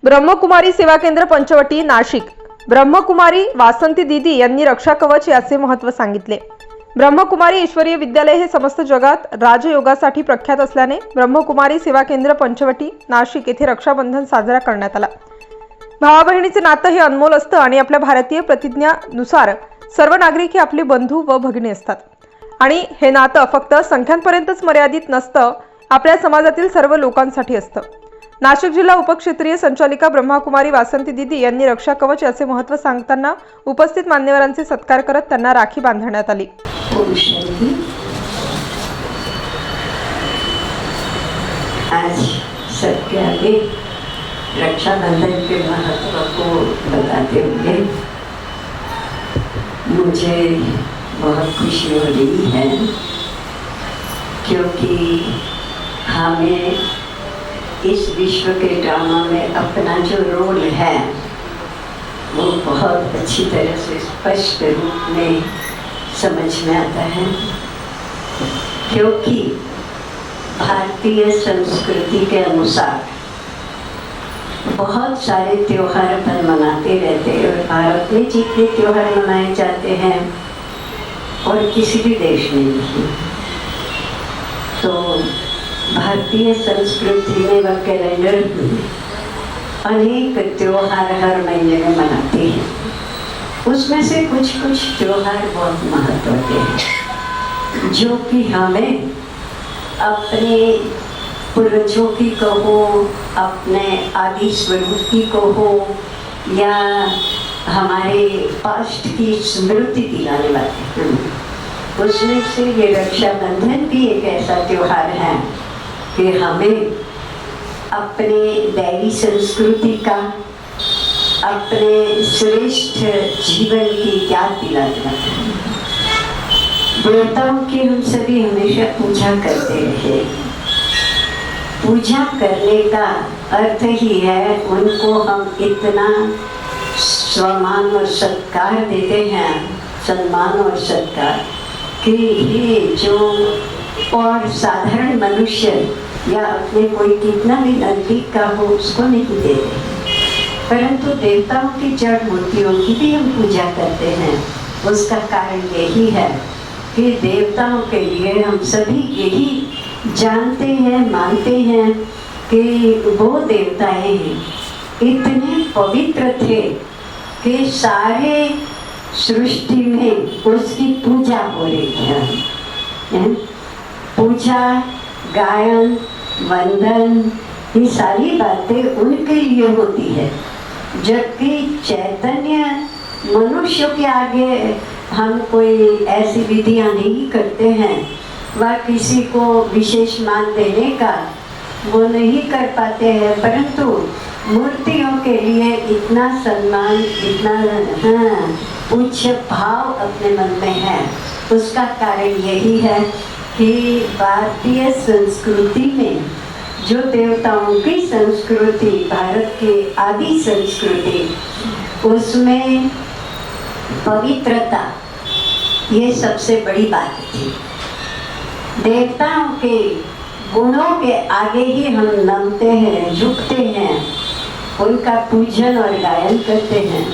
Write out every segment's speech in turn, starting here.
ब्रह्मकुमारी सेवा केंद्र पंचवटी नाशिक। ब्रह्मकुमारी वासंती दीदी यांनी रक्षा कवच याचे महत्त्व सांगितले। ब्रह्मकुमारी ईश्वरीय विद्यालय हे समस्त जगात राजयोगासाठी प्रख्यात असल्याने ब्रह्मकुमारी सेवा केंद्र पंचवटी नाशिक येथे रक्षाबंधन साजरा करण्यात आला। भावा बहिणीचे नातं हे अनमोल असतं आणि आपल्या भारतीय प्रतिज्ञानुसार सर्व नागरिक हे आपले बंधू व भगिनी असतात आणि हे नातं फक्त संख्यांपर्यंतच मर्यादित नसतं, आपल्या समाजातील सर्व लोकांसाठी असतं। नाशिक जिल्हा उपक्षेत्रीय संचालिका ब्रह्मकुमारी वासंती दीदी यांनी रक्षा कवच याचे महत्त्व सांगताना उपस्थित मान्यवरांचे सत्कार करत त्यांना राखी बांधण्यात आली। आज सबके आगे रक्षाबंधन के महत्व को बताते हुए मुझे बहुत खुशी हो रही है, क्योंकि हमें इस विश्व के ड्रामा में अपना जो रोल है वो बहुत अच्छी तरह से स्पष्ट रूप में समझ में आता है, क्योंकि भारतीय संस्कृति के अनुसार बहुत सारे त्योहार अपन मनाते रहते हैं और भारत में जितने त्योहार मनाए जाते हैं और किसी भी देश में नहीं, तो भारतीय संस्कृति में व कैलेंडर अनेक त्योहार हर महीने में मनाते हैं। उसमें से कुछ कुछ त्योहार बहुत महत्व के हैं, जो कि हमें अपने पूर्वजों की कहो, अपने आदि स्वरूप की कहो, या हमारे पास्ट की स्मृति दिलाने वाले हैं। उसमें से ये रक्षाबंधन भी एक ऐसा त्योहार है कि हमें अपने दैवी संस्कृति का, अपने श्रेष्ठ जीवन की याद दिलाता है। देवताओं की हम सभी हमेशा पूजा करते रहे। पूजा करने का अर्थ ही है उनको हम इतना सम्मान और सत्कार देते हैं, सम्मान और सत्कार कि ये जो और साधारण मनुष्य या अपने कोई कितना भी नजदीक का हो उसको नहीं देते, परंतु देवताओं की जड़ मूर्तियों की भी हम पूजा करते हैं। उसका कारण यही है कि देवताओं के लिए हम सभी यही जानते हैं, मानते हैं कि वो देवताएं इतने पवित्र थे कि सारे सृष्टि में उसकी पूजा हो रही है। पूजा, गायन, वंदन, ये सारी बातें उनके लिए होती है, जबकि चैतन्य मनुष्य के आगे हम कोई ऐसी विधियां नहीं करते हैं, वह किसी को विशेष मान देने का वो नहीं कर पाते हैं, परंतु मूर्तियों के लिए इतना सम्मान, इतना पूज्य भाव अपने मन में है। उसका कारण यही है कि भारतीय संस्कृति में जो देवताओं की संस्कृति, भारत की आदि संस्कृति, उसमें पवित्रता ये सबसे बड़ी बात थी। देवताओं के गुणों के आगे ही हम नमते हैं, झुकते हैं, उनका पूजन और गायन करते हैं,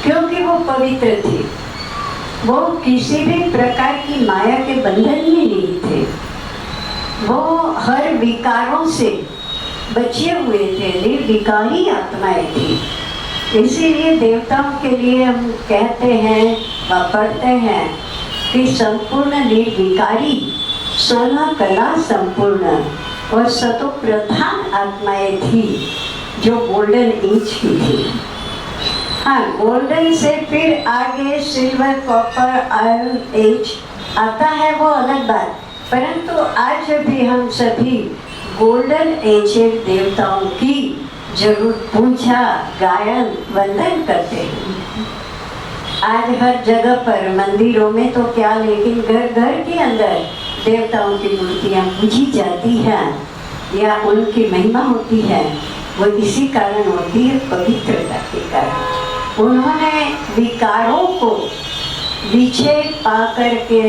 क्योंकि वो पवित्र थे। वो किसी भी प्रकार की माया के बंधन में नहीं थे, वो हर विकारों से बचे हुए थे, निर्विकारी आत्माएं थी। इसीलिए देवताओं के लिए हम कहते हैं व पढ़ते हैं कि संपूर्ण निर्विकारी, 16 कला संपूर्ण और सतो प्रधान आत्माएं थी जो गोल्डन एज की थी। हाँ, गोल्डन से फिर आगे सिल्वर, कॉपर, आयरन एज आता है, वो अलग बात, परंतु आज भी हम सभी गोल्डन एजेड देवताओं की जरूर पूजा, गायन, वंदन करते हैं। आज हर जगह पर मंदिरों में तो क्या, लेकिन घर घर के अंदर देवताओं की मूर्तियाँ पूजी जाती हैं या उनकी महिमा होती है। वो इसी कारण होती है, पवित्रता के कारण। उन्होंने विकारों को विजय पा करके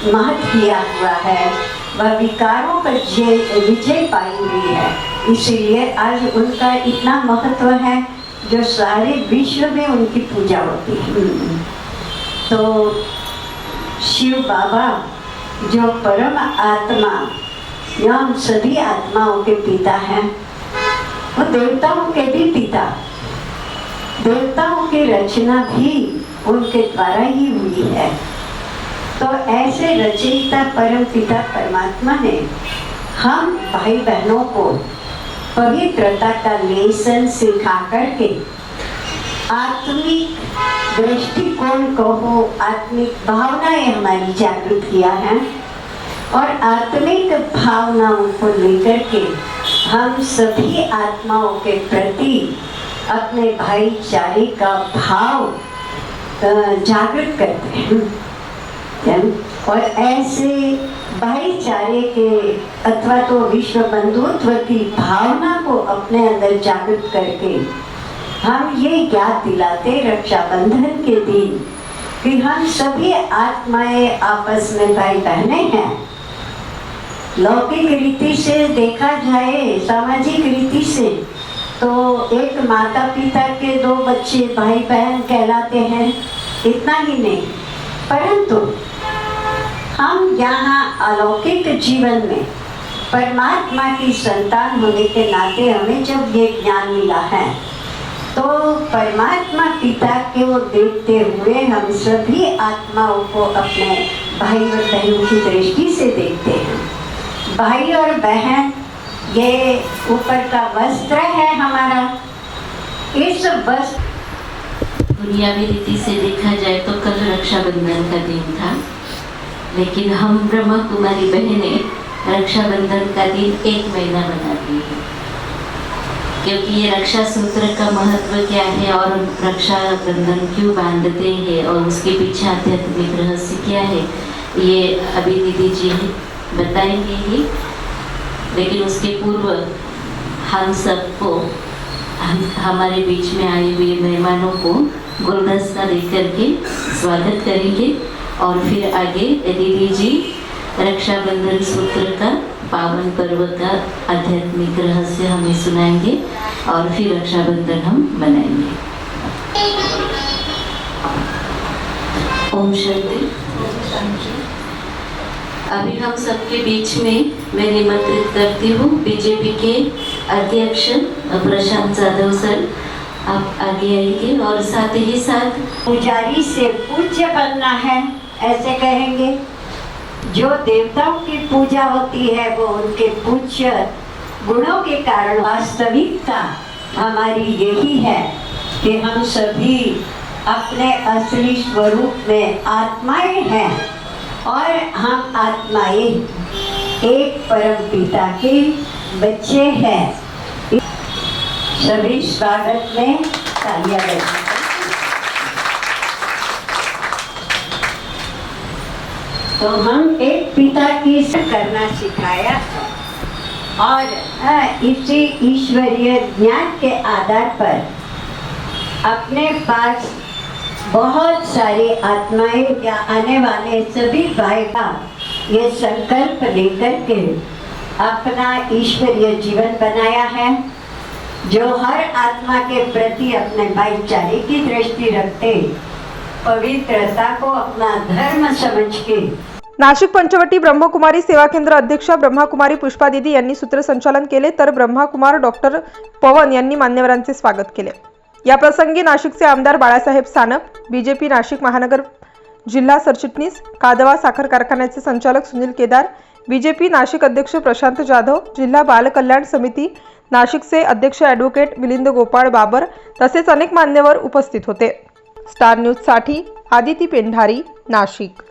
महत किया हुआ है, वह विकारों पर विजय पाई हुई है। इसीलिए आज उनका इतना महत्व है, जो सारे विश्व में उनकी पूजा होती है। तो शिव बाबा जो परम आत्मा एवं सभी आत्माओं के पिता हैं, वो देवताओं के भी पिता, देवताओं की रचना भी उनके द्वारा ही हुई है। तो ऐसे रचयिता परम पिता परमात्मा ने हम भाई बहनों को पवित्रता का लेसन सिखा करके आत्मिक दृष्टिकोण को हो, आत्मिक भावनाएं हमारी जागृत किया है और आत्मिक भावनाओं को लेकर के हम सभी आत्माओं के प्रति अपने भाईचारे का भाव जागृत करते हैं। और ऐसे भाईचारे के अथवा तो विश्व बंधुत्व की भावना को अपने अंदर जागृत करके हम ये याद दिलाते रक्षाबंधन के दिन कि हम सभी आत्माएं आपस में भाई बहने हैं। लौकिक रीति से देखा जाए, सामाजिक रीति से, तो एक माता पिता के दो बच्चे भाई बहन कहलाते हैं, इतना ही नहीं, परंतु हम यहाँ अलौकिक जीवन में परमात्मा की संतान होने के नाते हमें जब ये ज्ञान मिला है, तो परमात्मा पिता के वो देखते हुए हम सभी आत्माओं को अपने भाई और बहनों की दृष्टि से देखते हैं। भाई और बहन ये ऊपर का वस्त्र है हमारा। इस वस्त्र दुनियावी रीति से देखा जाए तो कल रक्षाबंधन का दिन था, लेकिन हम ब्रह्मा कुमारी बहनें रक्षाबंधन का दिन 1 महीना मनाती हैं, क्योंकि ये रक्षा सूत्र का महत्व क्या है और रक्षाबंधन क्यों बांधते हैं और उसके पीछे आध्यात्मिक रहस्य क्या है, ये अभी दीदी जी बताएंगे ही। लेकिन उसके पूर्व हम सबको, हमारे बीच में आए हुए मेहमानों को गुलदस्ता देकर के स्वागत करेंगे और फिर आगे दीदी जी रक्षाबंधन सूत्र का पावन पर्व का आध्यात्मिक रहस्य हमें सुनाएंगे और फिर रक्षाबंधन हम मनाएंगे। ओम शांति। अभी हम सबके बीच में मैं निमंत्रित करती हूँ बीजेपी के अध्यक्ष प्रशांत जाधव सर, आप आगे आएंगे और साथ ही साथ पुजारी से पूज्य बनना है, ऐसे कहेंगे। जो देवताओं की पूजा होती है वो उनके पूज्य गुणों के कारण। वास्तविकता हमारी यही है कि हम सभी अपने असली स्वरूप में आत्माएं हैं और हम आत्माएं एक परम पिता के बच्चे हैं। सभी स्वागत में तालियां बजाएं। तो हम एक पिता की करना सिखाया और इसी ईश्वरीय ज्ञान के आधार पर अपने पास बहुत सारी आत्माएं या आने वाले सभी भाई का ये संकल्प लेकर के अपना ईश्वरीय जीवन बनाया है, जो हर आत्मा के प्रति अपने भाईचारे की दृष्टि रखते, पवित्रता को अपना धर्म समझ के। नाशिक पंचवटी ब्रह्मकुमारी सेवा केंद्र अध्यक्षा ब्रह्माकुमारी पुष्पा दीदी यांनी सूत्रसंचालन केले, तर ब्रह्माकुमार डॉक्टर पवन यांनी मान्यवरांचे स्वागत केले। या प्रसंगी नाशिकचे आमदार बाळासाहेब सानप, बीजेपी नाशिक महानगर जिल्हा सरचिटणीस, कादवा साखर कारखान्याचे संचालक सुनील केदार, बीजेपी नाशिक अध्यक्ष प्रशांत जाधव, जिल्हा बाल कल्याण समिती नाशिकचे अध्यक्ष ॲडव्होकेट मिलिंद गोपाळ बाबर तसेच अनेक मान्यवर उपस्थित होते। स्टार न्यूज साठी आदिती पेंढारी, नाशिक।